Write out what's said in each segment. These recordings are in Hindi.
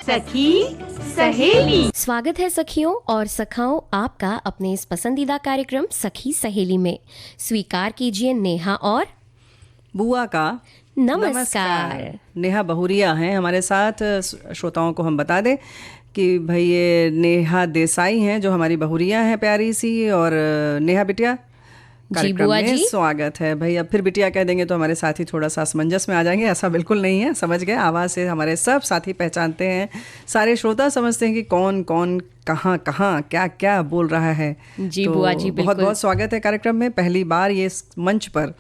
सखी सहेली। स्वागत है सखियों और सखाओं आपका अपने इस पसंदीदा कार्यक्रम सखी सहेली में। स्वीकार कीजिए नेहा और बुआ का नमस्कार। नेहा बहुरिया हैं हमारे साथ। श्रोताओं को हम बता दें कि भाई ये नेहा देसाई हैं जो हमारी बहुरिया हैं प्यारी सी, और नेहा बिटिया कार्यक्रम बुआ में जी। स्वागत है। भाई अब फिर बिटिया कह देंगे तो हमारे साथी थोड़ा सा असमंजस में आ जाएंगे, ऐसा बिल्कुल नहीं है। समझ गए, आवाज़ से हमारे सब साथी पहचानते हैं, सारे श्रोता समझते हैं कि कौन कौन कहाँ कहाँ क्या क्या बोल रहा है। जी तो बुआ जी, बहुत बिल्कुल। बहुत स्वागत है कार्यक्रम में। पहली बार ये इस मंच पर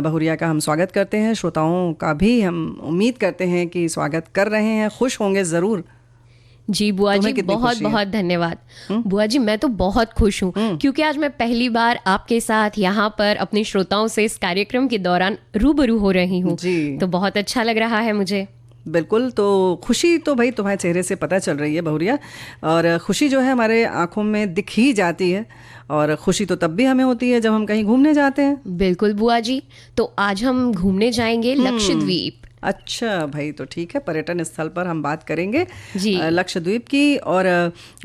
बहुरिया का हम स्वागत करते हैं। श्रोताओं का भी हम उम्मीद करते हैं कि स्वागत कर रहे हैं, खुश होंगे ज़रूर। जी बुआ तुम्हें जी, कितनी बहुत खुशी है? बहुत धन्यवाद। बुआ जी मैं तो बहुत खुश हूँ क्योंकि आज मैं पहली बार आपके साथ यहाँ पर अपने श्रोताओं से इस कार्यक्रम के दौरान रूबरू हो रही हूँ। जी। तो बहुत अच्छा लग रहा है मुझे। बिल्कुल, तो खुशी तो भाई तुम्हारे चेहरे से पता चल रही है बहुरिया, और खुशी जो है हमारे आंखों में दिख ही जाती है। और खुशी तो तब भी हमें होती है जब हम कहीं घूमने जाते हैं। बिल्कुल बुआ जी, तो आज हम घूमने जाएंगे लक्षद्वीप। अच्छा भाई, तो ठीक है, पर्यटन स्थल पर हम बात करेंगे जी। लक्षद्वीप की। और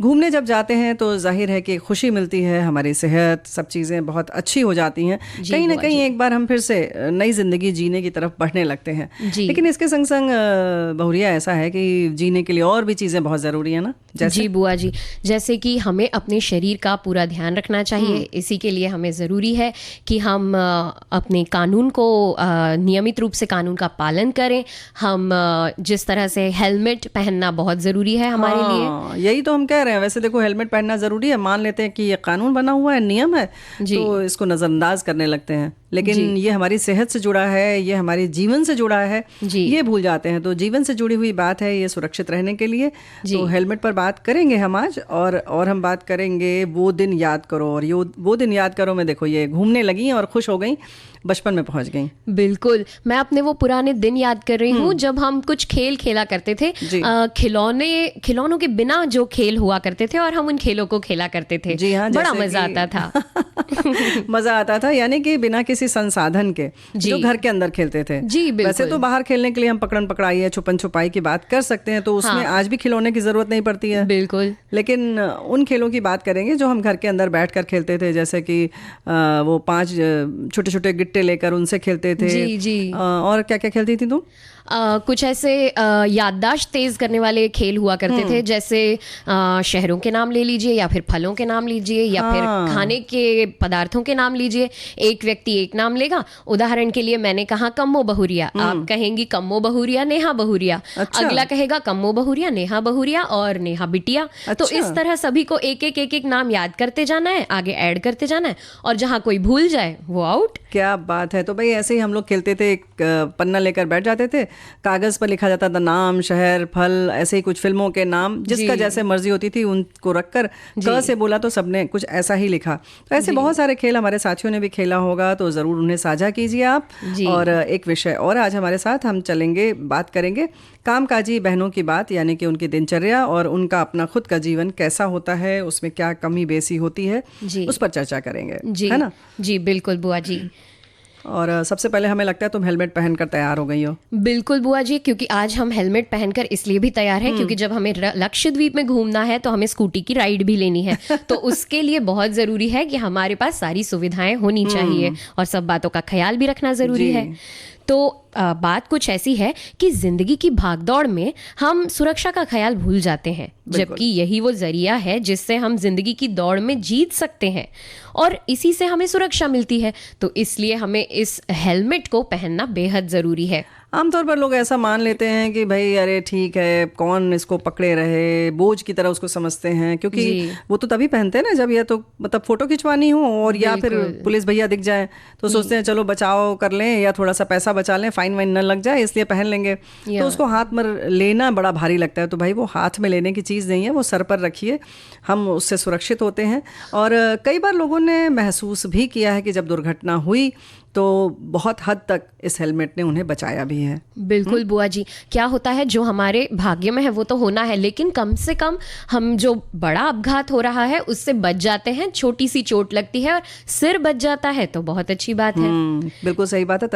घूमने जब जाते हैं तो जाहिर है कि खुशी मिलती है, हमारी सेहत सब चीज़ें बहुत अच्छी हो जाती हैं। जी कहीं ना बुआ कहीं जी। एक बार हम फिर से नई ज़िंदगी जीने की तरफ बढ़ने लगते हैं। जी। लेकिन इसके संग संग बहुरिया ऐसा है कि जीने के लिए और भी चीज़ें बहुत ज़रूरी है ना। जैसे जी बुआ जी, जैसे कि हमें अपने शरीर का पूरा ध्यान रखना चाहिए। इसी के लिए हमें ज़रूरी है कि हम अपने कानून को नियमित रूप से कानून का पालन करें। हम जिस तरह से हेलमेट पहनना बहुत ज़रूरी है हमारे लिए। हाँ, यही तो हम कह रहे हैं। वैसे देखो, हेलमेट पहनना ज़रूरी है, मान लेते हैं कि ये कानून बना हुआ है, नियम है, जी। तो इसको नज़रअंदाज करने लगते हैं। लेकिन जी। ये हमारी सेहत से जुड़ा है, ये हमारे जीवन से जुड़ा है, जी। ये भूल जाते हैं। तो जीवन से जुड़ी हुई बात है ये, सुरक्षित रहने के लिए। जी। तो हेलमेट पर बात करेंगे हम आज, और हम बात करेंगे वो दिन याद करो। और वो दिन याद करो में देखो, ये घूमने लगी और खुश हो गई, बचपन में पहुंच गई। बिल्कुल, मैं अपने वो पुराने दिन याद कर रही हूँ जब हम कुछ खेल खेला करते थे। जी। खिलौनों के बिना जो खेल हुआ करते थे और हम उन खेलों को खेला करते थे। जी हाँ, बड़ा जैसे मजा कि- आता था। मजा आता था, यानी कि बिना किसी संसाधन के, जी। जो घर के अंदर खेलते थे। जी, बिल्कुल। वैसे तो बाहर खेलने के लिए हम पकड़न पकड़ाई है, छुपन छुपाई की बात कर सकते हैं, तो उसमें हाँ। आज भी खिलौने की जरूरत नहीं पड़ती है। बिल्कुल। लेकिन उन खेलों की बात करेंगे जो हम घर के अंदर बैठकर खेलते थे, जैसे कि वो 5 छोटे छोटे गिट्टे लेकर उनसे खेलते थे। जी, जी। और क्या क्या खेलती थी तुम? कुछ ऐसे याददाश्त तेज करने वाले खेल हुआ करते थे, जैसे शहरों के नाम ले लीजिए, या फिर फलों के नाम लीजिए, या हाँ। फिर खाने के पदार्थों के नाम लीजिए। एक व्यक्ति एक नाम लेगा। उदाहरण के लिए मैंने कहा कम्मो बहुरिया, आप कहेंगी कम्मो बहुरिया नेहा बहुरिया। अच्छा। अगला कहेगा कम्मो बहुरिया नेहा बहुरिया और नेहा बिटिया। तो अच्छा। इस तरह सभी को एक एक नाम याद करते जाना है, आगे ऐड करते जाना है, और जहां कोई भूल जाए वो आउट। क्या बात है। तो भाई ऐसे ही हम लोग खेलते थे, एक पन्ना लेकर बैठ जाते थे, कागज पर लिखा जाता था नाम, शहर, फल, ऐसे ही कुछ फिल्मों के नाम, जिसका जी। जैसे मर्जी होती थी उनको रखकर क से बोला तो सबने कुछ ऐसा ही लिखा। तो ऐसे बहुत सारे खेल हमारे साथियों ने भी खेला होगा, तो ज़रूर उन्हें साझा कीजिए आप। जी। और एक विषय और आज हमारे साथ हम चलेंगे, बात करेंगे कामकाजी बहनों की बात, यानी कि उनकी दिनचर्या और उनका अपना खुद का जीवन कैसा होता है, उसमें क्या कमी बेसी होती है, जी। उस पर चर्चा करेंगे। जी, है ना? जी बिल्कुल बुआ जी। और सबसे पहले हमें लगता है तुम हेलमेट पहनकर तैयार हो गई हो। बिल्कुल बुआ जी, क्योंकि आज हम हेलमेट पहनकर इसलिए भी तैयार हैं क्योंकि जब हमें लक्षद्वीप में घूमना है तो हमें स्कूटी की राइड भी लेनी है। तो उसके लिए बहुत ज़रूरी है कि हमारे पास सारी सुविधाएं होनी चाहिए और सब बातों का ख्याल भी रखना ज़रूरी जी। है। तो बात कुछ ऐसी है कि जिंदगी की भागदौड़ में हम सुरक्षा का ख्याल भूल जाते हैं, जबकि यही वो जरिया है जिससे हम जिंदगी की दौड़ में जीत सकते हैं और इसी से हमें सुरक्षा मिलती है। तो इसलिए हमें इस हेलमेट को पहनना बेहद ज़रूरी है। आमतौर पर लोग ऐसा मान लेते हैं कि भाई अरे ठीक है, कौन इसको पकड़े रहे, बोझ की तरह उसको समझते हैं, क्योंकि जी। वो तो तभी पहनते हैं ना जब या तो मतलब फोटो खिंचवानी हो, और या फिर बिल्कुल। पुलिस भैया दिख जाए तो सोचते हैं चलो बचाव कर लें या थोड़ा सा पैसा बचा लें, फाइन वाइन न लग जाए, इसलिए पहन लेंगे। या। तो उसको हाथ में लेना बड़ा भारी लगता है। तो भाई वो हाथ में लेने की चीज़ नहीं है, वो सर पर रखिए, हम उससे सुरक्षित होते हैं। और कई बार लोगों ने महसूस भी किया है कि जब दुर्घटना हुई तो बहुत हद तक इस हेलमेट ने उन्हें बचाया भी है। बिल्कुल बुआ जी, क्या होता है जो हमारे भाग्य में है वो तो होना है, लेकिन कम से कम हम जो बड़ा अपघात हो रहा है उससे बच जाते हैं। छोटी सी चोट लगती है और सिर बच जाता है तो बहुत अच्छी बात है। बिल्कुल सही बात है।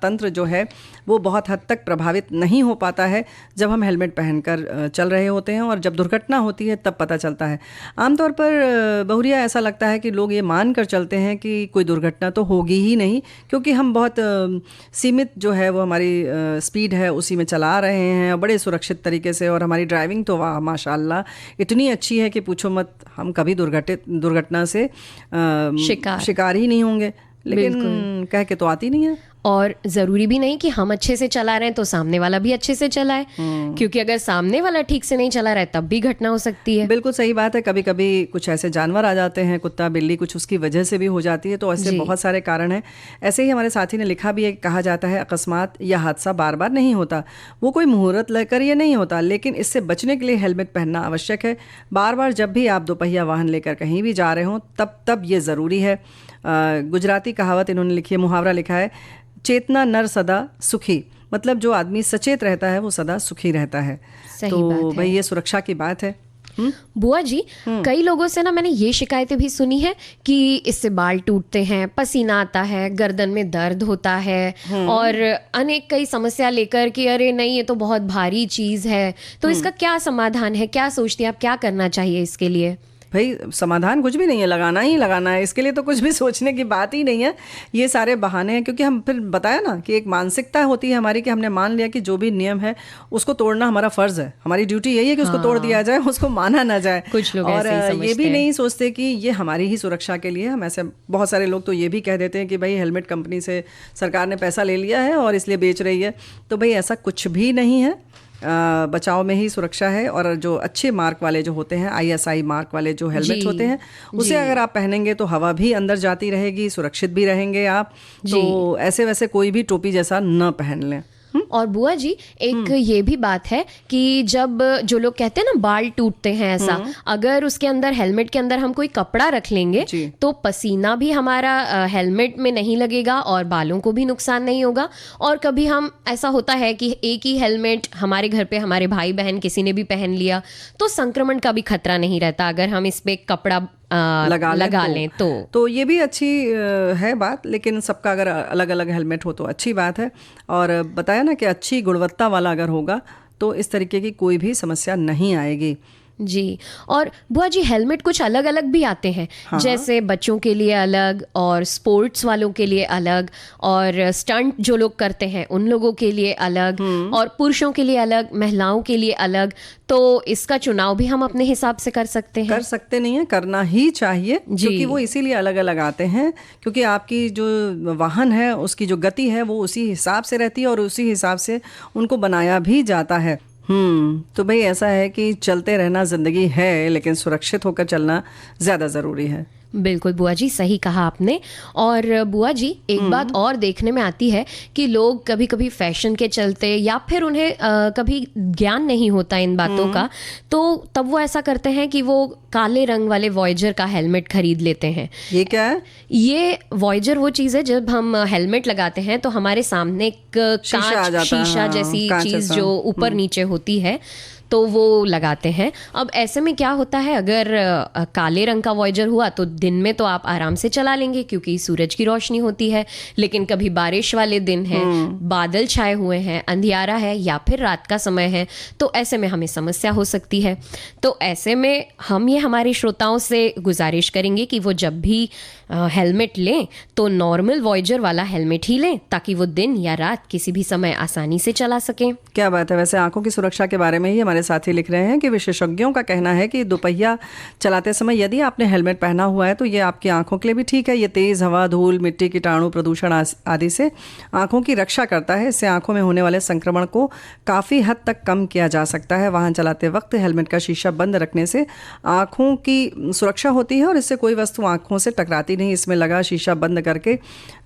तंत्र जो है वो बहुत हद तक प्रभावित नहीं हो पाता है जब हम हेलमेट पहनकर चल रहे होते हैं, और जब दुर्घटना होती है तब पता चलता है। आमतौर पर बहुरिया ऐसा लगता है कि लोग ये मान कर चलते हैं कि कोई दुर्घटना तो होगी ही नहीं, क्योंकि हम बहुत सीमित जो है वो हमारी स्पीड है उसी में चला रहे हैं बड़े सुरक्षित तरीके से, और हमारी ड्राइविंग तो वाह माशाल्लाह इतनी अच्छी है कि पूछो मत, हम कभी दुर्घटना से शिकार ही नहीं होंगे, लेकिन कह के तो आती नहीं है। और ज़रूरी भी नहीं कि हम अच्छे से चला रहे हैं तो सामने वाला भी अच्छे से चलाए, क्योंकि अगर सामने वाला ठीक से नहीं चला रहा है तब भी घटना हो सकती है। बिल्कुल सही बात है। कभी कभी कुछ ऐसे जानवर आ जाते हैं, कुत्ता बिल्ली, कुछ उसकी वजह से भी हो जाती है, तो ऐसे बहुत सारे कारण हैं। ऐसे ही हमारे साथी ने लिखा भी है, कहा जाता है अकस्मात या हादसा बार बार नहीं होता, वो कोई मुहूर्त लेकर ये नहीं होता, लेकिन इससे बचने के लिए हेलमेट पहनना आवश्यक है। बार बार जब भी आप दोपहिया वाहन लेकर कहीं भी जा रहे हों तब ये ज़रूरी है। गुजराती कहावत इन्होंने लिखी है, मुहावरा लिखा है, चेतना नर सदा सुखी, मतलब जो आदमी सचेत रहता है वो सदा सुखी रहता है। तो भाई ये सुरक्षा की बात है। बुआ जी, कई लोगों से ना मैंने ये शिकायतें भी सुनी है कि इससे बाल टूटते हैं, पसीना आता है, गर्दन में दर्द होता है, और अनेक कई समस्या लेकर कि अरे नहीं ये तो बहुत भारी चीज है। तो इसका क्या समाधान है, क्या सोचती हैं आप, क्या करना चाहिए इसके लिए? भाई समाधान कुछ भी नहीं है, लगाना ही लगाना है, इसके लिए तो कुछ भी सोचने की बात ही नहीं है। ये सारे बहाने हैं, क्योंकि हम फिर बताया ना कि एक मानसिकता होती है हमारी कि हमने मान लिया कि जो भी नियम है उसको तोड़ना हमारा फर्ज है, हमारी ड्यूटी यही है कि उसको तोड़ दिया जाए, उसको माना ना जाए। कुछ लोग और ऐसे ही ये भी नहीं सोचते कि ये हमारी ही सुरक्षा के लिए। हम ऐसे बहुत सारे लोग तो ये भी कह देते हैं कि भाई हेलमेट कंपनी से सरकार ने पैसा ले लिया है और इसलिए बेच रही है। तो भाई ऐसा कुछ भी नहीं है, बचाव में ही सुरक्षा है। और जो अच्छे मार्क वाले जो होते हैं, ISI मार्क वाले जो हेलमेट होते हैं, उसे अगर आप पहनेंगे तो हवा भी अंदर जाती रहेगी, सुरक्षित भी रहेंगे आप। तो ऐसे वैसे कोई भी टोपी जैसा न पहन लें। और बुआ जी एक ये भी बात है कि जब जो लोग कहते हैं ना बाल टूटते हैं ऐसा, अगर उसके अंदर हेलमेट के अंदर हम कोई कपड़ा रख लेंगे तो पसीना भी हमारा हेलमेट में नहीं लगेगा और बालों को भी नुकसान नहीं होगा। और कभी हम ऐसा होता है कि एक ही हेलमेट हमारे घर पे हमारे भाई बहन किसी ने भी पहन लिया तो संक्रमण का भी खतरा नहीं रहता अगर हम इस पे कपड़ा लगा लें तो ये भी अच्छी है बात। लेकिन सबका अगर अलग अलग हेलमेट हो तो अच्छी बात है। और बताया ना कि अच्छी गुणवत्ता वाला अगर होगा तो इस तरीके की कोई भी समस्या नहीं आएगी। जी। और बुआ जी हेलमेट कुछ अलग अलग भी आते हैं। हाँ। जैसे बच्चों के लिए अलग और स्पोर्ट्स वालों के लिए अलग और स्टंट जो लोग करते हैं उन लोगों के लिए अलग और पुरुषों के लिए अलग, महिलाओं के लिए अलग। तो इसका चुनाव भी हम अपने हिसाब से कर सकते हैं? कर सकते नहीं है, करना ही चाहिए, क्योंकि वो इसीलिए अलग अलग आते हैं क्योंकि आपकी जो वाहन है उसकी जो गति है वो उसी हिसाब से रहती है और उसी हिसाब से उनको बनाया भी जाता है। तो भाई ऐसा है कि चलते रहना जिंदगी है, लेकिन सुरक्षित होकर चलना ज्यादा जरूरी है। बिल्कुल बुआ जी, सही कहा आपने। और बुआ जी एक बात और देखने में आती है कि लोग कभी कभी फैशन के चलते या फिर उन्हें कभी ज्ञान नहीं होता इन बातों का, तो तब वो ऐसा करते हैं कि वो काले रंग वाले वॉयजर का हेलमेट खरीद लेते हैं। ये क्या है? ये वॉयजर वो चीज़ है जब हम हेलमेट लगाते हैं तो हमारे सामने एक कांच शीशा जैसी चीज़ जो ऊपर नीचे होती है तो वो लगाते हैं। अब ऐसे में क्या होता है, अगर काले रंग का वॉयजर हुआ तो दिन में तो आप आराम से चला लेंगे क्योंकि सूरज की रोशनी होती है, लेकिन कभी बारिश वाले दिन है, बादल छाए हुए हैं, अंधियारा है या फिर रात का समय है, तो ऐसे में हमें समस्या हो सकती है। तो ऐसे में हम ये हमारे श्रोताओं से गुजारिश करेंगे कि वो जब भी हेलमेट लें तो नॉर्मल वॉयजर वाला हेलमेट ही लें ताकि वो दिन या रात किसी भी समय आसानी से चला सकें। क्या बात है। वैसे आंखों की सुरक्षा के बारे में ही हमारे साथी लिख रहे हैं कि विशेषज्ञों का कहना है कि दोपहिया चलाते समय यदि आपने हेलमेट पहना हुआ है तो ये आपकी आंखों के लिए भी ठीक है। ये तेज हवा, धूल, मिट्टी, कीटाणु, प्रदूषण आदि से आंखों की रक्षा करता है। इससे आंखों में होने वाले संक्रमण को काफ़ी हद तक कम किया जा सकता है। वाहन चलाते वक्त हेलमेट का शीशा बंद रखने से आंखों की सुरक्षा होती है और इससे कोई वस्तु आंखों से टकराती नहीं। इसमें लगा शीशा बंद करके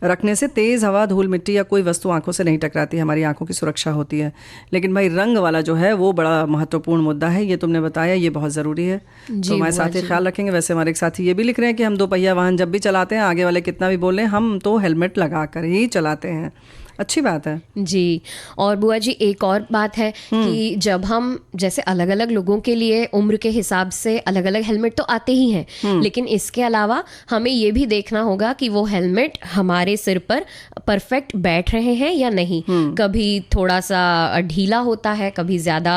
रखने से तेज हवा, धूल, मिट्टी या कोई वस्तु आंखों से नहीं टकराती, हमारी आंखों की सुरक्षा होती है। लेकिन भाई रंग वाला जो है वो बड़ा महत्वपूर्ण मुद्दा है, ये तुमने बताया, ये बहुत ज़रूरी है। तो हमारे साथी ख्याल रखेंगे। वैसे हमारे एक साथी ये भी लिख रहे हैं कि हम 2 पहिया वाहन जब भी चलाते हैं, आगे वाले कितना भी बोल रहे हैं, हम तो हेलमेट लगा कर ही चलाते हैं। अच्छी बात है जी। और बुआ जी एक और बात है कि जब हम जैसे अलग अलग लोगों के लिए उम्र के हिसाब से अलग अलग हेलमेट तो आते ही हैं, लेकिन इसके अलावा हमें ये भी देखना होगा कि वो हेलमेट हमारे सिर पर परफेक्ट बैठ रहे हैं या नहीं। कभी थोड़ा सा ढीला होता है, कभी ज़्यादा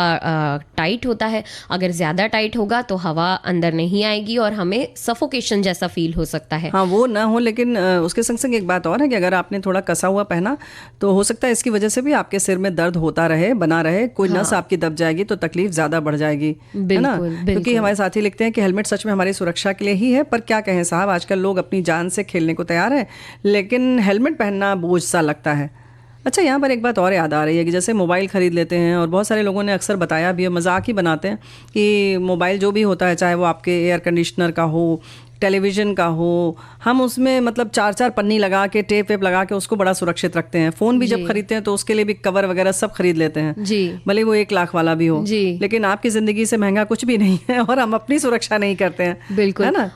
टाइट होता है। अगर ज़्यादा टाइट होगा तो हवा अंदर नहीं आएगी और हमें सफोकेशन जैसा फील हो सकता है। हाँ, वो ना हो, लेकिन उसके संग संग एक बात और है कि अगर आपने थोड़ा कसा हुआ पहना तो हो सकता है इसकी वजह से भी आपके सिर में दर्द होता रहे, बना रहे, कोई नस आपकी दब जाएगी तो तकलीफ ज्यादा बढ़ जाएगी, है ना। क्योंकि हमारे साथी लिखते हैं कि हेलमेट सच में हमारी सुरक्षा के लिए ही है, पर क्या कहें साहब, आजकल लोग अपनी जान से खेलने को तैयार है, लेकिन हेलमेट पहनना बोझ सा लगता है। अच्छा, यहाँ पर एक बात और याद आ रही है कि जैसे मोबाइल ख़रीद लेते हैं, और बहुत सारे लोगों ने अक्सर बताया भी है, मजाक ही बनाते हैं कि मोबाइल जो भी होता है, चाहे वो आपके एयर कंडीशनर का हो, टेलीविज़न का हो, हम उसमें मतलब 4-4 पन्नी लगा के, टेप वेप लगा के उसको बड़ा सुरक्षित रखते हैं। फ़ोन भी जब खरीदते हैं तो उसके लिए भी कवर वगैरह सब खरीद लेते हैं जी, भले वो 1 लाख वाला भी हो जी। लेकिन आपकी ज़िंदगी से महंगा कुछ भी नहीं है, और हम अपनी सुरक्षा नहीं करते हैं, बिल्कुल, है ना।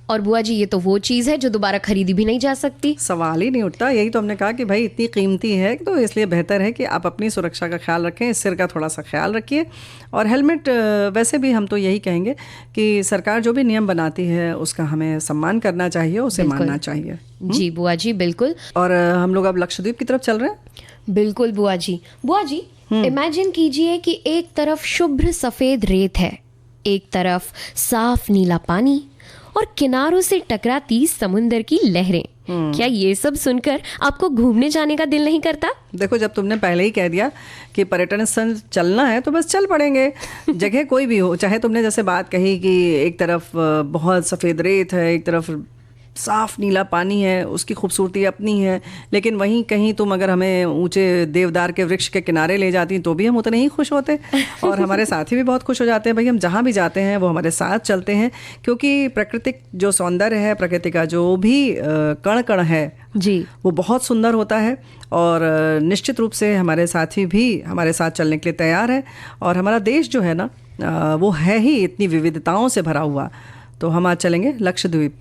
और बुआ जी ये तो वो चीज़ है जो दोबारा खरीदी भी नहीं जा सकती, सवाल ही नहीं उठता। यही तो हमने कहा कि भाई इतनी कीमती है, तो इसलिए बेहतर है कि आप अपनी सुरक्षा का ख्याल रखें, सिर का थोड़ा सा ख्याल रखिए। और हेलमेट वैसे भी हम तो यही कहेंगे कि सरकार जो भी नियम बनाती है उसका हमें सम्मान करना चाहिए, उसे मानना चाहिए। जी बुआ जी, बिल्कुल। और हम लोग अब लक्षद्वीप की तरफ चल रहे हैं। बिल्कुल बुआ जी। बुआ जी इमेजिन कीजिए कि एक तरफ शुभ्र सफ़ेद रेत है, एक तरफ साफ नीला पानी और किनारों से टकराती समुंदर की लहरें। क्या ये सब सुनकर आपको घूमने जाने का दिल नहीं करता? देखो, जब तुमने पहले ही कह दिया कि पर्यटन स्थल चलना है तो बस चल पड़ेंगे, जगह कोई भी हो। चाहे तुमने जैसे बात कही कि एक तरफ बहुत सफ़ेद रेत है, एक तरफ साफ नीला पानी है, उसकी खूबसूरती अपनी है, लेकिन वहीं कहीं तुम अगर हमें ऊंचे देवदार के वृक्ष के किनारे ले जाती तो भी हम उतने ही खुश होते, और हमारे साथी भी बहुत खुश हो जाते हैं। भाई, हम जहाँ भी जाते हैं वो हमारे साथ चलते हैं, क्योंकि प्राकृतिक जो सौंदर्य है, प्रकृति का जो भी कण कण है जी, वो बहुत सुंदर होता है। और निश्चित रूप से हमारे साथी भी हमारे साथ चलने के लिए तैयार है। और हमारा देश जो है ना, वो है ही इतनी विविधताओं से भरा हुआ। तो हम आज चलेंगे लक्षद्वीप।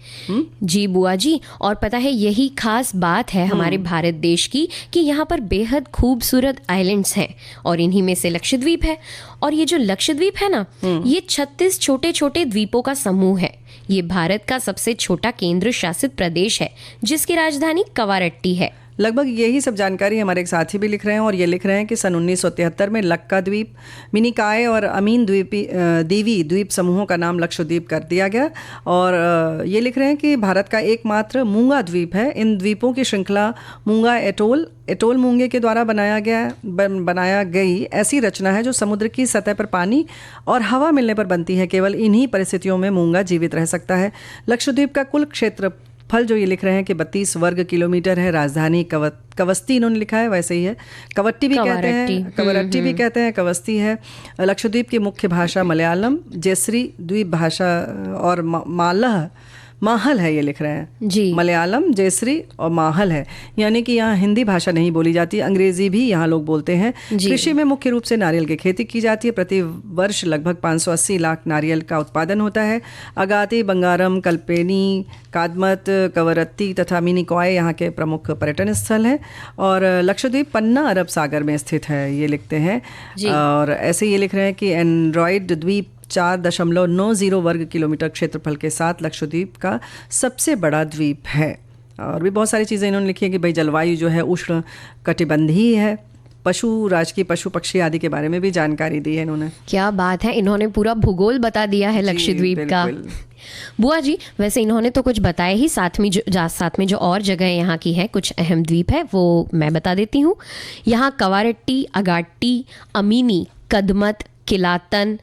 जी बुआ जी, और पता है यही खास बात है हमारे भारत देश की कि यहाँ पर बेहद खूबसूरत आइलैंड्स हैं, और इन्हीं में से लक्षद्वीप है। और ये जो लक्षद्वीप है ना, ये 36 छोटे छोटे द्वीपों का समूह है। ये भारत का सबसे छोटा केंद्र शासित प्रदेश है, जिसकी राजधानी कवारट्टी है। लगभग यही सब जानकारी हमारे एक साथी भी लिख रहे हैं, और ये लिख रहे हैं कि सन 1973 में लक्का द्वीप, मिनिकॉय और अमीन दीवी द्वीप समूहों का नाम लक्षद्वीप कर दिया गया। और ये लिख रहे हैं कि भारत का एकमात्र मूंगा द्वीप है। इन द्वीपों की श्रृंखला मूंगा एटोल मूंगे के द्वारा बनाया गई ऐसी रचना है जो समुद्र की सतह पर पानी और हवा मिलने पर बनती है। केवल इन्हीं परिस्थितियों में मूंगा जीवित रह सकता है। लक्षद्वीप का कुल क्षेत्रफल जो ये लिख रहे हैं कि 32 वर्ग किलोमीटर है। राजधानी कवस्ती इन्होंने लिखा है, वैसे ही है, कवट्टी भी कहते हैं, कवरट्टी भी कहते हैं, कवस्ती है। लक्षद्वीप की मुख्य भाषा मलयालम, जेसरी द्वीप भाषा और माहल है, ये लिख रहे हैं जी। मलयालम, जेसरी और माहल है, यानी कि यहाँ हिंदी भाषा नहीं बोली जाती, अंग्रेजी भी यहाँ लोग बोलते हैं। कृषि में मुख्य रूप से नारियल की खेती की जाती है। प्रति वर्ष लगभग 580 लाख नारियल का उत्पादन होता है। अगाती, बंगारम, कल्पेनी, कादमत, कवरत्ती तथा मिनिकॉय यहाँ के प्रमुख पर्यटन स्थल हैं। और लक्षद्वीप पन्ना अरब सागर में स्थित है, ये लिखते हैं। और ऐसे ये लिख रहे हैं कि एंड्रॉयड द्वीप 4.90 वर्ग किलोमीटर क्षेत्रफल के साथ लक्षद्वीप का सबसे बड़ा द्वीप है। और भी बहुत सारी चीज़ें इन्होंने लिखी है कि भाई जलवायु जो है उष्ण कटिबंधीय है। राजकीय पशु पक्षी आदि के बारे में भी जानकारी दी है इन्होंने। क्या बात है, इन्होंने पूरा भूगोल बता दिया है लक्षद्वीप का। बुआ जी, वैसे इन्होंने तो कुछ बताया ही, साथ में जो और जगह यहाँ की है, कुछ अहम द्वीप है, वो मैं बता देती हूँ। यहाँ कवारट्टी, अगाट्टी, अमीनी, कदमत, किलातन,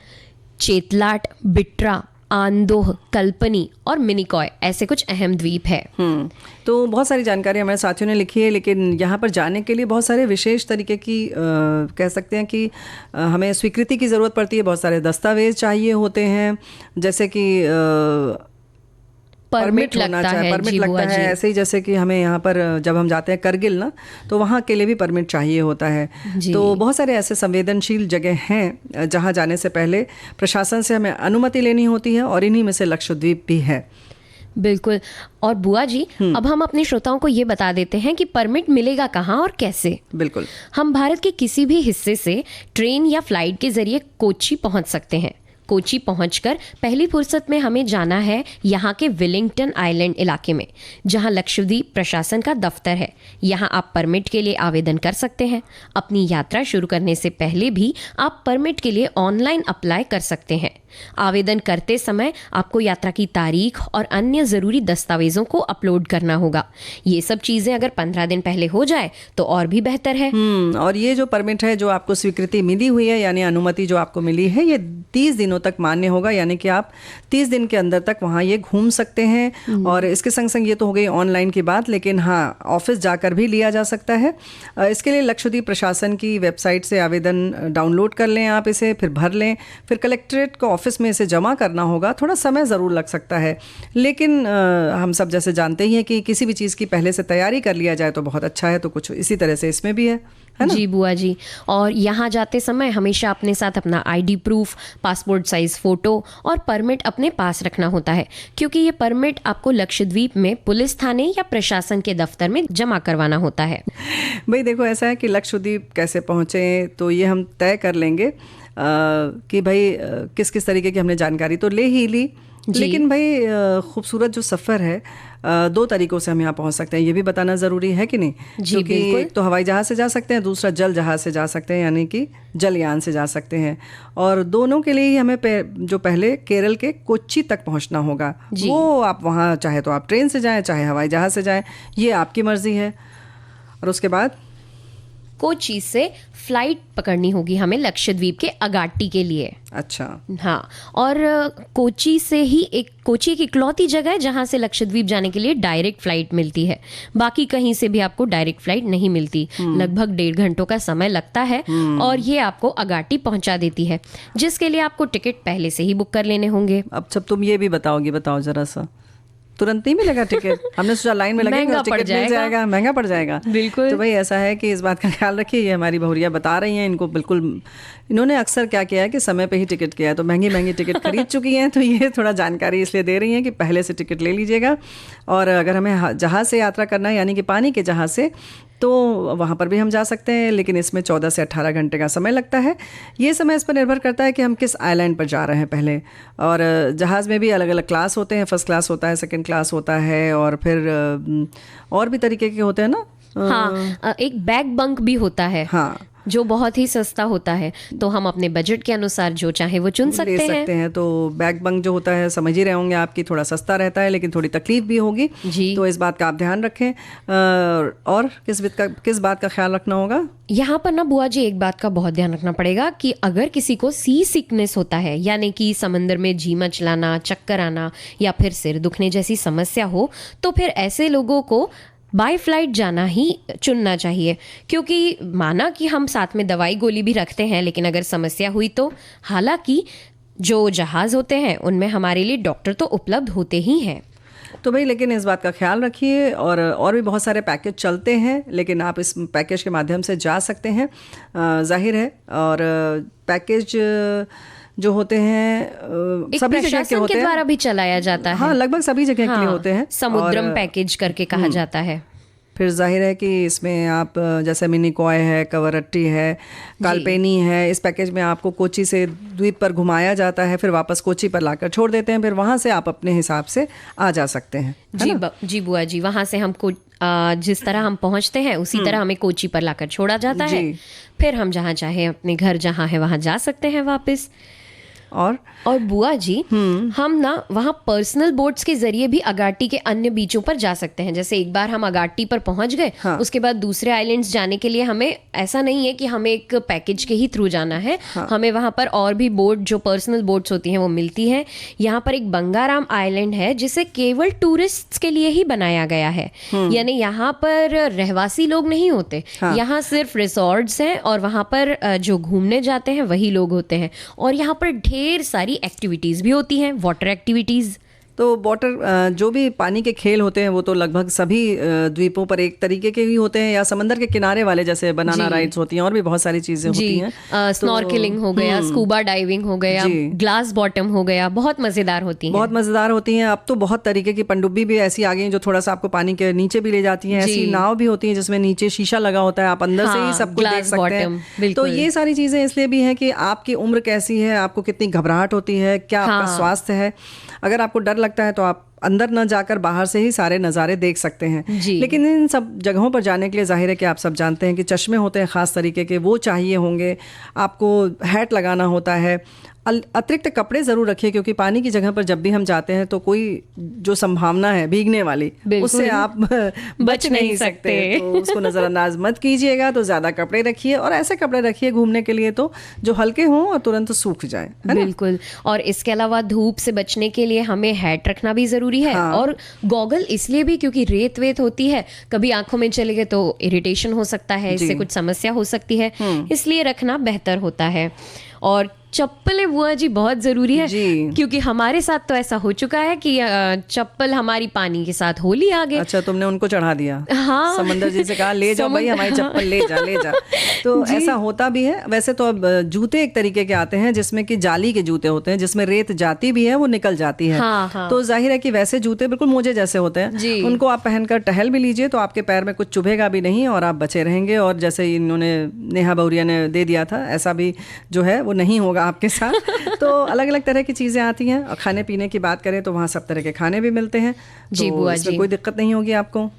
चेतलाट, बिट्रा, आंदोह, कल्पनी और मिनिकॉय, ऐसे कुछ अहम द्वीप है। तो बहुत सारी जानकारी हमारे साथियों ने लिखी है, लेकिन यहाँ पर जाने के लिए बहुत सारे विशेष तरीके की कह सकते हैं कि हमें स्वीकृति की ज़रूरत पड़ती है। बहुत सारे दस्तावेज चाहिए होते हैं, जैसे कि परमिट होना लगता चाहिए, है। परमिट जी लगता बुआ है। जी। ऐसे ही जैसे कि हमें यहाँ पर जब हम जाते हैं करगिल ना, तो वहाँ के लिए भी परमिट चाहिए होता है। जी। तो बहुत सारे ऐसे संवेदनशील जगह हैं जहाँ जाने से पहले प्रशासन से हमें अनुमति लेनी होती है, और इन्हीं में से लक्षद्वीप भी है। बिल्कुल। और बुआ जी, अब हम अपने श्रोताओं को ये बता देते हैं कि परमिट मिलेगा कहाँ और कैसे। बिल्कुल। हम भारत के किसी भी हिस्से से ट्रेन या फ्लाइट के जरिए कोच्चि पहुंच सकते हैं। कोच्चि पहुंचकर पहली फुर्सत में हमें जाना है यहाँ के वेलिंगटन आइलैंड इलाके में, जहाँ लक्षद्वीप प्रशासन का दफ्तर है। यहाँ आप परमिट के लिए आवेदन कर सकते हैं। अपनी यात्रा शुरू करने से पहले भी आप परमिट के लिए ऑनलाइन अप्लाई कर सकते हैं। आवेदन करते समय आपको यात्रा की तारीख और अन्य ज़रूरी दस्तावेजों को अपलोड करना होगा। ये सब चीज़ें अगर 15 दिन पहले हो जाए तो और भी बेहतर है। और ये जो परमिट है, जो आपको स्वीकृति मिली हुई है, यानी अनुमति जो आपको मिली है, ये 30 दिनों तक मान्य होगा। यानी कि आप 30 दिन के अंदर तक वहाँ ये घूम सकते हैं। और इसके संग संग ये तो हो गई ऑनलाइन की बात, लेकिन हाँ, ऑफिस जाकर भी लिया जा सकता है। इसके लिए लक्षद्वीप प्रशासन की वेबसाइट से आवेदन डाउनलोड कर लें आप इसे, फिर भर लें, फिर कलेक्ट्रेट को ऑफिस में इसे जमा करना होगा। थोड़ा समय ज़रूर लग सकता है, लेकिन हम सब जैसे जानते ही हैं कि किसी भी चीज़ की पहले से तैयारी कर लिया जाए तो बहुत अच्छा है। तो कुछ इसी तरह से इसमें भी है ना? जी बुआ जी। और यहाँ जाते समय हमेशा अपने साथ अपना ID proof, passport size photo और परमिट अपने पास रखना होता है, क्योंकि ये परमिट आपको लक्षद्वीप में पुलिस थाने या प्रशासन के दफ्तर में जमा करवाना होता है। भाई देखो, ऐसा है कि लक्षद्वीप कैसे पहुँचे तो ये हम तय कर लेंगे कि भाई किस किस तरीके की हमने जानकारी तो ले ही ली, लेकिन भाई खूबसूरत जो सफ़र है, 2 तरीक़ों से हम यहाँ पहुँच सकते हैं, ये भी बताना ज़रूरी है कि नहीं? जी बिल्कुल। एक तो हवाई जहाज़ से जा सकते हैं, दूसरा जल जहाज़ से जा सकते हैं, यानी कि जलयान से जा सकते हैं। और दोनों के लिए ही हमें जो पहले केरल के कोच्चि तक पहुँचना होगा। वो आप वहाँ चाहे तो आप ट्रेन से जाएँ, चाहे हवाई जहाज़ से जाएँ, ये आपकी मर्ज़ी है। और उसके बाद कोच्चि से फ्लाइट पकड़नी होगी हमें लक्षद्वीप के अगाट्टी के लिए। अच्छा। हाँ, और कोच्चि एक इकलौती जगह है जहाँ से लक्षद्वीप जाने के लिए डायरेक्ट फ्लाइट मिलती है। बाकी कहीं से भी आपको डायरेक्ट फ्लाइट नहीं मिलती। लगभग 1.5 घंटों का समय लगता है और ये आपको अगाट्टी पहुँचा देती है, जिसके लिए आपको टिकट पहले से ही बुक कर लेने होंगे। अब जब तुम ये भी बताओगी, बताओ जरा सा, तुरंत ही मिलेगा टिकट? हमने सोचा लाइन में लगेंगे और टिकट मिल जाएगा, महंगा पड़ जाएगा। बिल्कुल। तो भाई ऐसा है कि इस बात का ख्याल रखिए। ये हमारी बहुरिया बता रही हैं, इनको बिल्कुल, इन्होंने अक्सर क्या किया है कि समय पे ही टिकट किया है, तो महंगी महंगी टिकट खरीद चुकी हैं। तो ये थोड़ा जानकारी इसलिए दे रही हैं कि पहले से टिकट ले लीजिएगा। और अगर हमें जहाज़ से यात्रा करना है, यानी कि पानी के जहाज़ से, तो वहाँ पर भी हम जा सकते हैं, लेकिन इसमें 14 से 18 घंटे का समय लगता है। ये समय इस पर निर्भर करता है कि हम किस आइलैंड पर जा रहे हैं पहले। और जहाज़ में भी अलग अलग क्लास होते हैं, फर्स्ट क्लास होता है, सेकंड क्लास होता है, और फिर और भी तरीके के होते हैं ना। हाँ, एक बैक बंक भी होता है। हाँ, जो बहुत ही सस्ता होता है, तो हम अपने बजट के अनुसार जो चाहे वो चुन सकते हैं। तो बैक बंक जो होता है, समझ ही रहे होंगे आपकी, थोड़ा सस्ता रहता है, लेकिन थोड़ी तकलीफ भी होगी जी। तो इस बात का आप ध्यान रखें। और किस बात का ख्याल रखना होगा यहाँ पर ना बुआ जी? एक बात का बहुत ध्यान रखना पड़ेगा कि अगर किसी को सी सिकनेस होता है, यानी कि समंदर में जी मचलाना, चक्कर आना या फिर सिर दुखने जैसी समस्या हो, तो फिर ऐसे लोगों को बाय फ्लाइट जाना ही चुनना चाहिए। क्योंकि माना कि हम साथ में दवाई गोली भी रखते हैं, लेकिन अगर समस्या हुई तो, हालांकि जो जहाज़ होते हैं उनमें हमारे लिए डॉक्टर तो उपलब्ध होते ही हैं। तो भाई, लेकिन इस बात का ख्याल रखिए। और भी बहुत सारे पैकेज चलते हैं, लेकिन आप इस पैकेज के माध्यम से जा सकते हैं, जाहिर है। और पैकेज जो होते हैं सभी जगह के होते हैं, द्वारा भी चलाया जाता है। हाँ, लगभग सभी जगह के लिए होते हैं। समुद्रम पैकेज करके कहा जाता है। फिर जाहिर है कि इसमें आप जैसे मिनिकॉय है, कवरट्टी है, कालपेनी है, इस पैकेज में आपको कोच्चि से द्वीप पर घुमाया जाता है, फिर वापस कोच्चि पर लाकर छोड़ देते हैं, फिर वहाँ से आप अपने हिसाब से आ जा सकते हैं। जी बुआ जी, वहाँ से हमको जिस तरह हम पहुँचते हैं उसी तरह हमें कोच्चि पर लाकर छोड़ा जाता है। फिर हम जहाँ चाहे अपने घर जहाँ है वहाँ जा सकते हैं वापस। और बुआ जी, हम ना वहाँ पर्सनल बोट्स के जरिए भी अगाट्टी के अन्य बीचों पर जा सकते हैं। जैसे एक बार हम अगाट्टी पर पहुंच गए, हाँ। उसके बाद दूसरे आइलैंड्स जाने के लिए हमें ऐसा नहीं है कि हमें एक पैकेज के ही थ्रू जाना है, हाँ। हमें वहाँ पर और भी बोट, जो पर्सनल बोट्स होती हैं, वो मिलती हैं। यहाँ पर एक बंगाराम आइलैंड है जिसे केवल टूरिस्ट्स के लिए ही बनाया गया है, यानी यहाँ पर रहवासी लोग नहीं होते, हाँ। यहाँ सिर्फ रिसोर्ट्स हैं और वहाँ पर जो घूमने जाते हैं वही लोग होते हैं। और यहाँ पर ढेर सारी एक्टिविटीज भी होती हैं, वाटर एक्टिविटीज। तो वाटर जो भी पानी के खेल होते हैं वो तो लगभग सभी द्वीपों पर एक तरीके के ही होते हैं, या समंदर के किनारे वाले जैसे बनाना राइड्स होती हैं और भी बहुत सारी चीजें होती हैं। स्नॉर्कलिंग हो गया, स्कूबा डाइविंग हो गया, ग्लास बॉटम हो गया, बहुत मजेदार होती हैं। बहुत मजेदार होती हैं। अब तो बहुत तरीके की पनडुब्बी भी ऐसी आ गई हैं जो थोड़ा सा आपको पानी के नीचे भी ले जाती हैं। ऐसी नाव भी होती हैं जिसमें नीचे शीशा लगा होता है, आप अंदर से ही सब कुछ देख सकते हैं। तो ये सारी चीजें इसलिए भी हैं कि आपकी उम्र कैसी है, आपको कितनी घबराहट होती है, क्या आपका स्वास्थ्य है। अगर आपको डर लगता है तो आप अंदर न जाकर बाहर से ही सारे नज़ारे देख सकते हैं। लेकिन इन सब जगहों पर जाने के लिए जाहिर है कि आप सब जानते हैं कि चश्मे होते हैं ख़ास तरीके के, वो चाहिए होंगे। आपको हैट लगाना होता है, अतिरिक्त कपड़े ज़रूर रखिए, क्योंकि पानी की जगह पर जब भी हम जाते हैं तो कोई जो संभावना है भीगने वाली, उससे आप बच नहीं सकते। तो उसको नज़रअंदाज मत कीजिएगा। तो ज़्यादा कपड़े रखिए, और ऐसे कपड़े रखिए घूमने के लिए तो जो हल्के हों और तुरंत सूख जाए। बिल्कुल। और इसके अलावा धूप से बचने के लिए हमें हैट रखना भी ज़रूरी है। और गॉगल इसलिए भी क्योंकि रेत वेत होती है, कभी आंखों में चले गए तो इरिटेशन हो सकता है, इससे कुछ समस्या हो सकती है, इसलिए रखना बेहतर होता है। और चप्पलें बुआ जी बहुत जरूरी है, क्योंकि हमारे साथ तो ऐसा हो चुका है कि चप्पल हमारी पानी के साथ होली आ गई। अच्छा, तुमने उनको चढ़ा दिया? हाँ, समंदर जी से कहा ले जाओ भाई हमारी चप्पल, ले जा। तो ऐसा होता भी है। वैसे तो अब जूते एक तरीके के आते हैं जिसमें कि जाली के जूते होते हैं, जिसमें रेत जाती भी है, वो निकल जाती है। तो जाहिर है कि वैसे जूते बिल्कुल मोजे जैसे होते हैं, उनको आप पहनकर टहल भी लीजिए तो आपके पैर में कुछ चुभेगा भी नहीं और आप बचे रहेंगे। और जैसे इन्होंने नेहा बहुरिया ने दे दिया था, ऐसा भी जो है वो नहीं होगा आपके साथ। तो अलग अलग तरह की चीजें आती हैं। और खाने पीने की बात करें तो वहाँ सब तरह के खाने भी मिलते हैं, तो इसमें कोई दिक्कत नहीं होगी आपको।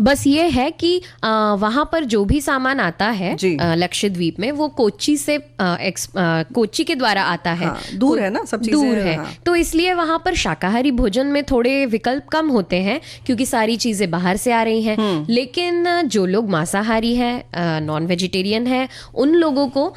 बस ये है कि वहाँ पर जो भी सामान आता है लक्षद्वीप में, वो कोच्चि से कोच्चि के द्वारा आता है। दूर है ना, सब चीजें दूर है। तो इसलिए वहाँ पर शाकाहारी भोजन में थोड़े विकल्प कम होते हैं, क्योंकि सारी चीजें बाहर से आ रही हैं। लेकिन जो लोग मांसाहारी हैं, नॉन वेजिटेरियन हैं, उन लोगों को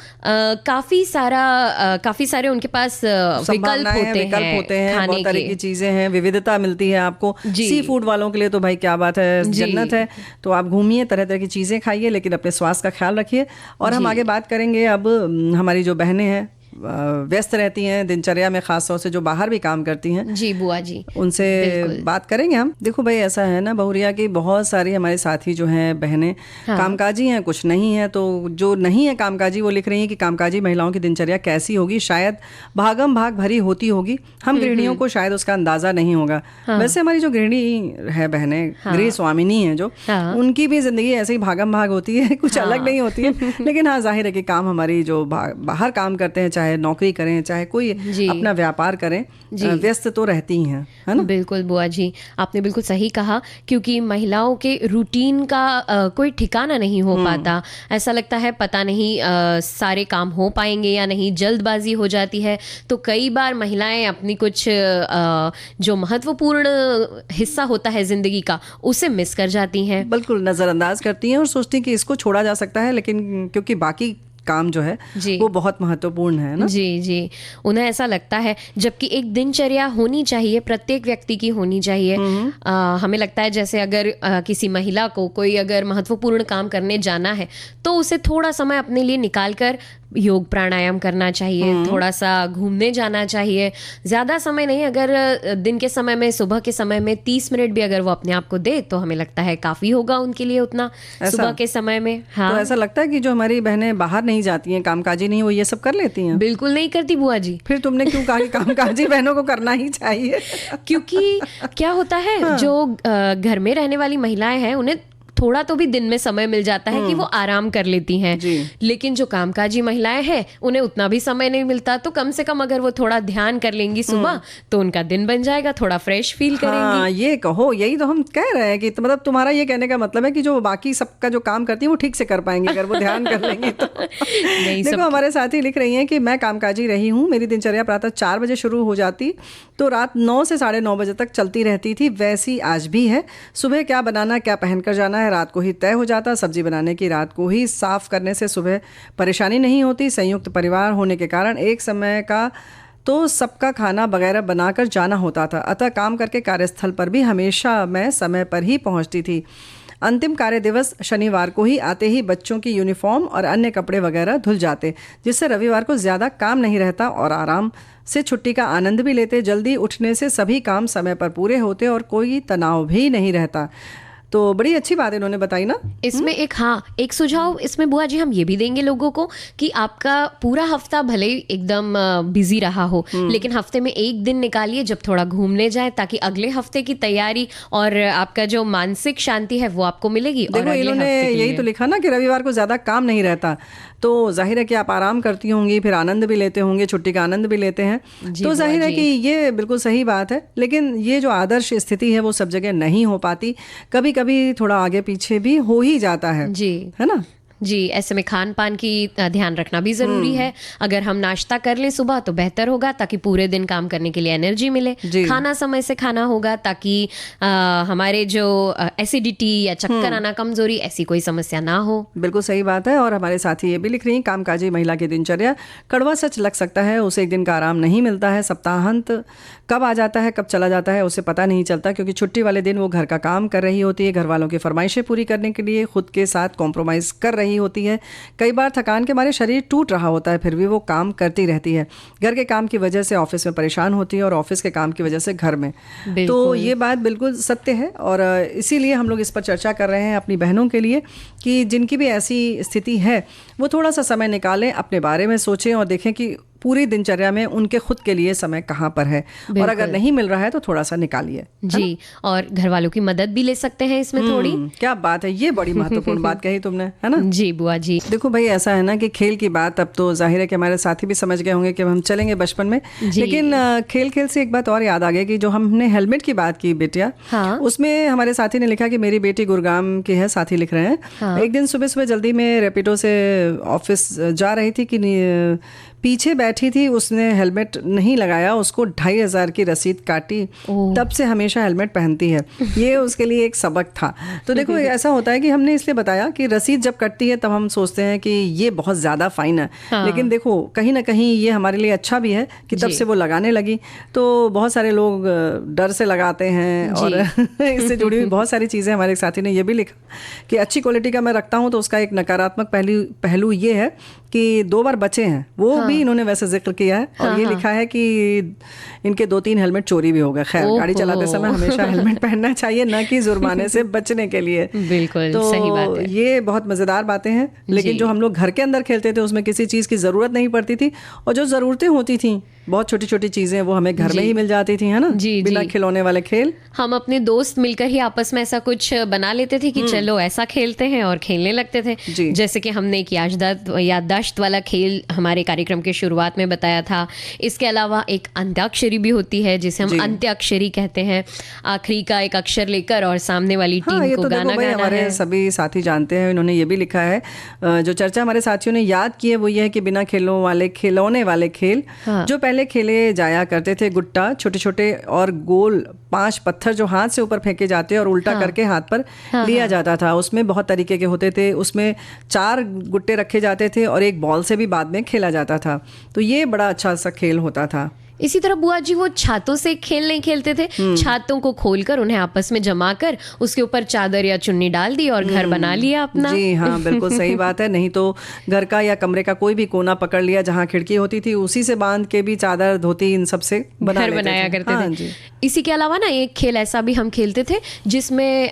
काफी सारे उनके पास विकल्प होते हैं, बहुत तरह की चीजें हैं, विविधता मिलती है आपको। सी फूड वालों के लिए तो भाई क्या बात है, जन्नत है। तो आप घूमिए, तरह तरह की चीज़ें खाइए, लेकिन अपने स्वास्थ्य का ख्याल रखिए। और हम आगे बात करेंगे अब हमारी जो बहनें हैं, व्यस्त रहती हैं दिनचर्या में, खास तौर से जो बाहर भी काम करती हैं। जी बुआ जी, उनसे बात करेंगे हम। देखो भाई, ऐसा है ना बहुरिया की बहुत सारी हमारे साथी जो हैं बहनें कामकाजी हैं, कुछ नहीं है। तो जो नहीं है कामकाजी, वो लिख रही हैं कि कामकाजी महिलाओं की दिनचर्या कैसी होगी, शायद भागम भाग भरी होती होगी। हम गृहिणियों को शायद उसका अंदाजा नहीं होगा। वैसे हमारी जो गृहिणी है बहनें, गृह स्वामिनी है जो, उनकी भी जिंदगी ऐसे ही भागम भाग होती है, कुछ अलग नहीं होती है। लेकिन हाँ, जाहिर है कि काम हमारी जो बाहर काम करते हैं, चाहे नौकरी करें, चाहे कोई अपना व्यापार करें, व्यस्त तो रहती ही हैं, है ना? बिल्कुल बुआ जी, आपने बिल्कुल सही कहा, क्योंकि महिलाओं के रूटीन का कोई ठिकाना नहीं हो पाता। ऐसा लगता है पता नहीं सारे काम हो पाएंगे या नहीं, जल्दबाजी हो जाती है। तो कई बार महिलाएं अपनी कुछ जो महत्वपूर्ण हिस्सा होता है जिंदगी का, उसे मिस कर जाती हैं, बिल्कुल नजरअंदाज करती हैं और सोचती हैं कि इसको छोड़ा जा सकता है, लेकिन क्योंकि बाकी काम जो है वो बहुत महत्वपूर्ण है ना। जी, उन्हें ऐसा लगता है, जबकि एक दिनचर्या होनी चाहिए, प्रत्येक व्यक्ति की होनी चाहिए। हमें लगता है जैसे अगर किसी महिला को कोई अगर महत्वपूर्ण काम करने जाना है, तो उसे थोड़ा समय अपने लिए निकालकर योग प्राणायाम करना चाहिए, थोड़ा सा घूमने जाना चाहिए। ज्यादा समय नहीं, अगर दिन के समय में, सुबह के समय में 30 मिनट भी अगर वो अपने आप को दे, तो हमें लगता है काफी होगा उनके लिए उतना सुबह के समय में। हाँ, तो ऐसा लगता है कि जो हमारी बहनें बाहर नहीं जाती हैं, कामकाजी नहीं, वो ये सब कर लेती हैं? बिल्कुल नहीं करती बुआ जी। फिर तुमने क्यों कहा कि कामकाजी बहनों को करना ही चाहिए? क्योंकि क्या होता है, जो घर में रहने वाली महिलाएं हैं, उन्हें थोड़ा तो भी दिन में समय मिल जाता है कि वो आराम कर लेती हैं। लेकिन जो कामकाजी महिलाएं हैं, उन्हें उतना भी समय नहीं मिलता। तो कम से कम अगर वो थोड़ा ध्यान कर लेंगी सुबह, तो उनका दिन बन जाएगा, थोड़ा फ्रेश फील करेंगी। ये कहो, यही तो हम कह रहे हैं कि तो मतलब तुम्हारा ये कहने का मतलब है कि जो बाकी सबका जो काम करती है वो ठीक से कर पाएंगे अगर वो ध्यान कर लेंगे तो। देखो, हमारे साथी लिख रही हैं कि मैं कामकाजी रही हूँ, मेरी दिनचर्या प्रातः 4 बजे शुरू हो जाती तो रात 9 से 9:30 बजे तक चलती रहती थी। वैसी आज भी है। सुबह क्या बनाना, क्या पहनकर जाना है, रात को ही तय हो जाता। सब्जी बनाने की रात को ही साफ करने से सुबह परेशानी नहीं होती। संयुक्त परिवार होने के कारण एक समय का तो सबका खाना वगैरह बनाकर जाना होता था। अतः काम करके कार्यस्थल पर भी हमेशा मैं समय पर ही पहुंचती थी। अंतिम कार्य दिवस शनिवार को ही आते ही बच्चों की यूनिफॉर्म और अन्य कपड़े वगैरह धुल जाते, जिससे रविवार को ज़्यादा काम नहीं रहता और आराम से छुट्टी का आनंद भी लेते। जल्दी उठने से सभी काम समय पर पूरे होते और कोई तनाव भी नहीं रहता। तो बड़ी अच्छी बात इन्होंने बताई ना। इसमें एक सुझाव इसमें बुआ जी हम ये भी देंगे लोगों को कि आपका पूरा हफ्ता भले ही एकदम बिजी रहा हो, लेकिन हफ्ते में एक दिन निकालिए जब थोड़ा घूमने जाए, ताकि अगले हफ्ते की तैयारी और आपका जो मानसिक शांति है वो आपको मिलेगी। और देखो इन्होंने यही तो लिखा ना कि रविवार को ज्यादा काम नहीं रहता, तो जाहिर है कि आप आराम करती होंगी, फिर आनंद भी लेते होंगे, छुट्टी का आनंद भी लेते हैं, तो जाहिर है कि ये बिल्कुल सही बात है। लेकिन ये जो आदर्श स्थिति है वो सब जगह नहीं हो पाती, कभी कभी थोड़ा आगे पीछे भी हो ही जाता है जी, है ना जी। ऐसे में खान पान की ध्यान रखना भी जरूरी है। अगर हम नाश्ता कर लें सुबह तो बेहतर होगा, ताकि पूरे दिन काम करने के लिए एनर्जी मिले। खाना समय से खाना होगा ताकि हमारे जो एसिडिटी या चक्कर आना, कमजोरी, ऐसी कोई समस्या ना हो। बिल्कुल सही बात है। और हमारे साथी ये भी लिख रही हैं, कामकाजी महिला की दिनचर्या कड़वा सच लग सकता है, उसे एक दिन का आराम नहीं मिलता है। सप्ताहांत कब आ जाता है कब चला जाता है उसे पता नहीं चलता, क्योंकि छुट्टी वाले दिन वो घर का काम कर रही होती है, घर वालों की फरमाइशें पूरी करने के लिए खुद के साथ कॉम्प्रोमाइज़ कर रही होती है। कई बार थकान के मारे शरीर टूट रहा होता है, फिर भी वो काम करती रहती है। घर के काम की वजह से ऑफिस में परेशान होती है और ऑफिस के काम की वजह से घर में। तो ये बात बिल्कुल सत्य है और इसीलिए हम लोग इस पर चर्चा कर रहे हैं अपनी बहनों के लिए कि जिनकी भी ऐसी स्थिति है वो थोड़ा सा समय निकालें, अपने बारे में सोचें और देखें कि पूरी दिनचर्या में उनके खुद के लिए समय कहाँ पर है, और अगर नहीं मिल रहा है तो थोड़ा सा निकालिए जी। और घर वालों की मदद भी ले सकते हैं इसमें थोड़ी। क्या बात है, ये बड़ी महत्वपूर्ण बात कही तुमने, है ना जी बुआ जी। देखो भाई, ऐसा है ना कि खेल की बात अब तो जाहिर है कि हमारे साथी भी समझ गए होंगे कि हम चलेंगे बचपन में, लेकिन खेल खेल से एक बात और याद आ गई कि जो हमने हेलमेट की बात की बेटिया, उसमें हमारे साथी ने लिखा कि मेरी बेटी गुरुग्राम की है, साथी लिख रहे हैं। एक दिन सुबह सुबह जल्दी में रैपिडो से ऑफिस जा रही थी कि पीछे बैठी थी, उसने हेलमेट नहीं लगाया, उसको 2,500 की रसीद काटी। तब से हमेशा हेलमेट पहनती है। ये उसके लिए एक सबक था। तो देखो ऐसा होता है कि हमने इसलिए बताया कि रसीद जब कटती है तब हम सोचते हैं कि ये बहुत ज़्यादा फाइन है, लेकिन देखो कहीं ना कहीं ये हमारे लिए अच्छा भी है कि तब से वो लगाने लगी। तो बहुत सारे लोग डर से लगाते हैं और इससे जुड़ी हुई बहुत सारी चीज़ें। हमारे साथी ने ये भी लिखा कि अच्छी क्वालिटी का मैं रखता हूँ, तो उसका एक नकारात्मक पहलू ये है कि 2 बार बचे हैं, वो भी इन्होंने वैसे जिक्र किया है। और ये लिखा है कि इनके 2-3 हेलमेट चोरी भी हो गए। खैर, गाड़ी चलाते समय हमेशा हेलमेट पहनना चाहिए, न कि जुर्माने से बचने के लिए। बिल्कुल तो सही बात है। ये बहुत मज़ेदार बातें हैं। लेकिन जो हम लोग घर के अंदर खेलते थे उसमें किसी चीज़ की ज़रूरत नहीं पड़ती थी, और जो ज़रूरतें होती थी बहुत छोटी छोटी चीजें वो हमें घर में ही मिल जाती थी, है ना जी, बिना खिलौने वाले खेल। हम अपने दोस्त मिलकर ही आपस में ऐसा कुछ बना लेते थे कि चलो ऐसा खेलते हैं और खेलने लगते थे। जैसे कि हमने एक याददाश्त वाला खेल हमारे कार्यक्रम के शुरुआत में बताया था। इसके अलावा एक अंत्याक्षरी भी होती है जिसे हम अंत्याक्षरी कहते हैं। आखिरी का एक अक्षर लेकर और सामने वाली टीम को गाना गाना हमारे है। सभी साथी जानते हैं, इन्होंने ये भी लिखा है। जो चर्चा हमारे साथियों ने याद की है वो ये है कि बिना खिलौने वाले खेल जो पहले खेले जाया करते थे। गुट्टा, छोटे छोटे और गोल 5 पत्थर जो हाथ से ऊपर फेंके जाते और उल्टा करके हाथ पर लिया जाता था। उसमें बहुत तरीके के होते थे। उसमें 4 गुट्टे रखे जाते थे और एक बॉल से भी बाद में खेला जाता था। तो ये बड़ा अच्छा सा खेल होता था। इसी तरह बुआ जी वो छातों से खेल नहीं खेलते थे। छातों को खोलकर उन्हें आपस में जमा कर उसके ऊपर चादर या चुन्नी डाल दी और घर बना लिया अपना। जी हाँ, बिल्कुल सही बात है। नहीं तो घर का या कमरे का कोई भी कोना पकड़ लिया जहाँ खिड़की होती थी, उसी से बांध के भी चादर धोती इन सब से घर बनाया करते थे। इसी के अलावा ना एक खेल ऐसा भी हम खेलते थे जिसमें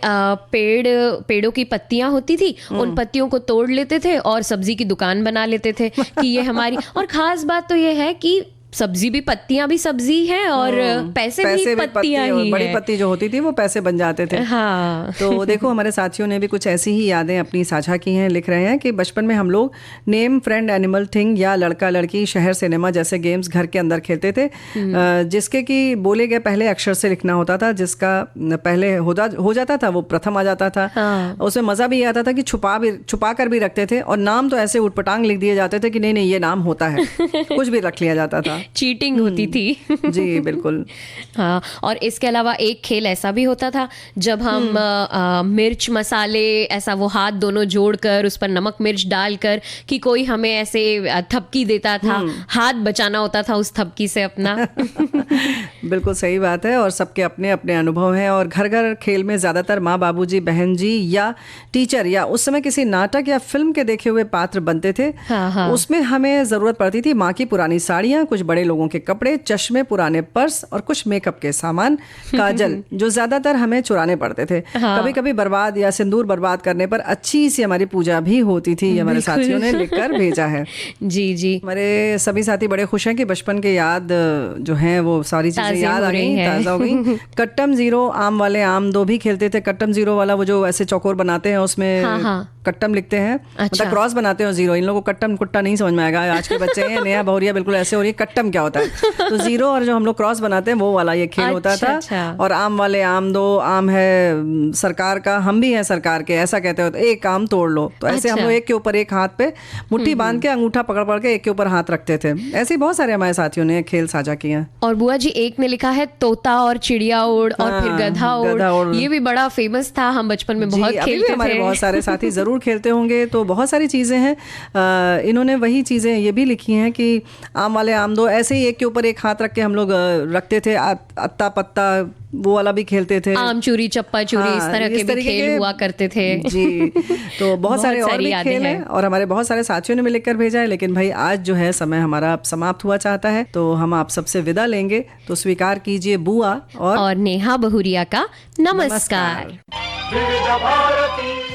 पेड़ों की पत्तियां होती थी, उन पत्तियों को तोड़ लेते थे और सब्जी की दुकान बना लेते थे कि ये हमारी। और खास बात तो ये है कि सब्जी भी पत्तियां भी सब्जी हैं और पैसे भी पत्तियां ही बड़ी पत्ती जो होती थी वो पैसे बन जाते थे। हाँ। तो देखो हमारे साथियों ने भी कुछ ऐसी ही यादें अपनी साझा की हैं। लिख रहे हैं कि बचपन में हम लोग नेम फ्रेंड एनिमल थिंग या लड़का लड़की शहर सिनेमा जैसे गेम्स घर के अंदर खेलते थे, जिसके कि बोले गए पहले अक्षर से लिखना होता था। जिसका पहले हो जाता था वो प्रथम आ जाता था। उसमें मजा भी आता था कि छुपा कर भी रखते थे और नाम तो ऐसे उटपटांग लिख दिए जाते थे कि नहीं ये नाम होता है, कुछ भी रख लिया जाता था। चीटिंग होती थी। जी बिल्कुल। हाँ, और इसके अलावा एक खेल ऐसा भी होता था जब हम मिर्च मसाले ऐसा वो हाथ दोनों जोड़कर उस पर नमक मिर्च डालकर कि कोई हमें ऐसे थपकी देता था, हाथ बचाना होता था उस थपकी से अपना। बिल्कुल सही बात है, और सबके अपने अपने अनुभव हैं। और घर घर खेल में ज़्यादातर माँ बाबूजी बहन जी या टीचर या उस समय किसी नाटक या फिल्म के देखे हुए पात्र बनते थे। हाँ। उसमें हमें ज़रूरत पड़ती थी माँ की पुरानी साड़ियाँ, कुछ बड़े लोगों के कपड़े, चश्मे, पुराने पर्स और कुछ मेकअप के सामान, काजल जो ज़्यादातर हमें चुराने पड़ते थे। कभी कभी बर्बाद या सिंदूर बर्बाद करने पर अच्छी सी हमारी पूजा भी होती थी। ये हमारे साथियों ने लिखकर भेजा है। जी। हमारे सभी साथी बड़े खुश हैं कि बचपन के याद जो हैं वो सारी चीजें याद आ गई, ताजा हो गई। कट्टम जीरो, आम वाले आम दो भी खेलते थे। कट्टम जीरो वाला वो जो ऐसे चौकोर बनाते हैं उसमें कट्टम लिखते हैं, मतलब क्रॉस बनाते हैं जीरो। इन लोगों को कट्टम कुट्टा नहीं समझ में आएगा, आज के बच्चे हैं नया बहुरिया बिल्कुल ऐसे हो रही है कट्टम क्या होता है। तो जीरो और जो हम लोग क्रॉस बनाते हैं वो वाला ये खेल होता था। और आम वाले आम दो, आम है सरकार का, हम भी हैं सरकार के, ऐसा कहते हो, तो एक आम तोड़ लो। तो ऐसे हम लोग एक के ऊपर एक हाथ पे मुट्ठी बांध के अंगूठा पकड़ पकड़ के एक के ऊपर हाथ रखते थे। ऐसे बहुत सारे हमारे साथियों ने खेल साझा किए। और बुआ जी एक ने लिखा है तोता और चिड़िया उड़ और फिर गधा उड़, ये भी बड़ा फेमस था, हम बचपन में बहुत खेलते थे। हमारे बहुत सारे साथी जरूर खेलते होंगे। तो बहुत सारी चीजें हैं। इन्होंने वही चीजें ये भी लिखी हैं कि आम वाले आम दो, ऐसे ही एक के ऊपर एक हाथ रख के हम लोग रखते थे। अत्ता पत्ता वो वाला भी खेलते थे। आम चूरी चप्पा चूरी, इस तरह के भी खेल हुआ करते थे। जी, तो बहुत सारे और भी खेल हैं और हमारे बहुत सारे साथियों ने भी लिखकर भेजा है। लेकिन भाई आज जो है समय हमारा समाप्त हुआ चाहता है, तो हम आप सबसे विदा लेंगे। तो स्वीकार कीजिए बुआ और नेहा बहुरिया का नमस्कार। विविध भारती।